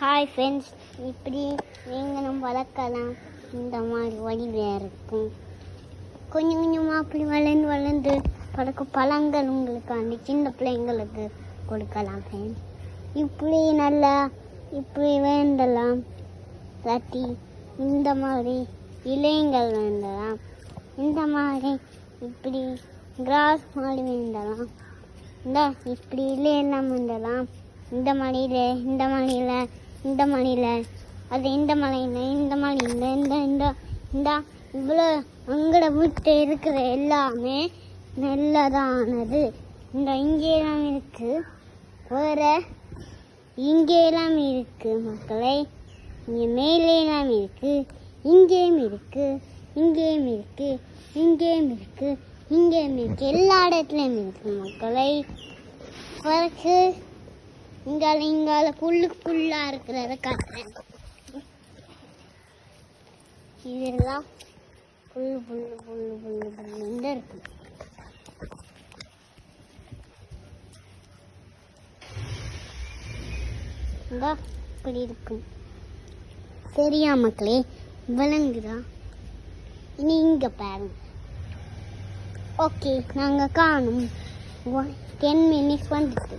Hi friends, இப்படி நீங்களும் வளர்க்கலாம். இந்த மாதிரி வடிவாக இருக்கும். கொஞ்சம் கொஞ்சமாக அப்படி வளர்ந்து வளர்ந்து பழக்கும் பழங்கள் உங்களுக்கு சின்ன பிள்ளைங்களுக்கு கொடுக்கலாம் ஃப்ரெண்ட்ஸ். இப்படி நல்லா இப்படி வேண்டலாம். இல்லாட்டி இந்த மாதிரி இலைங்கள் வேண்டலாம். இந்த மாதிரி இப்படி கிராஸ் மாதிரி வேண்டலாம். இந்த இப்படி இலையெல்லாம் வேண்டலாம். இந்த மலையில் இந்த மலையில் இந்த மலையில் அது இந்த மலையில் இந்த மலையில் இந்த இந்த இந்த இவ்வளோ அங்கட வீட்டு இருக்கிற எல்லாமே நல்லதானது. இந்த இங்கேலாம் இருக்குது, வேறு இங்கேலாம் இருக்குது மக்களே. இங்கே மேலேலாம் இருக்குது, இங்கேயும் இருக்குது, இங்கேயும் இருக்குது, இங்கேயும் இருக்குது, இங்கேயும் இருக்குது, எல்லா இடத்துலையும் இருக்குது மக்களே. பிறகு இங்கால புல்லா இருக்கிறத காட்டுறேன். இதெல்லாம் புல்லு புல்லு புல்லு புல்லு புல்லுன்னு இருக்கு. இப்படி இருக்கும். சரியா மக்களே, விளங்குதா? இனி இங்க பாருங்க. ஓகே, நாங்க காணும் 10 minutes வந்துட்டு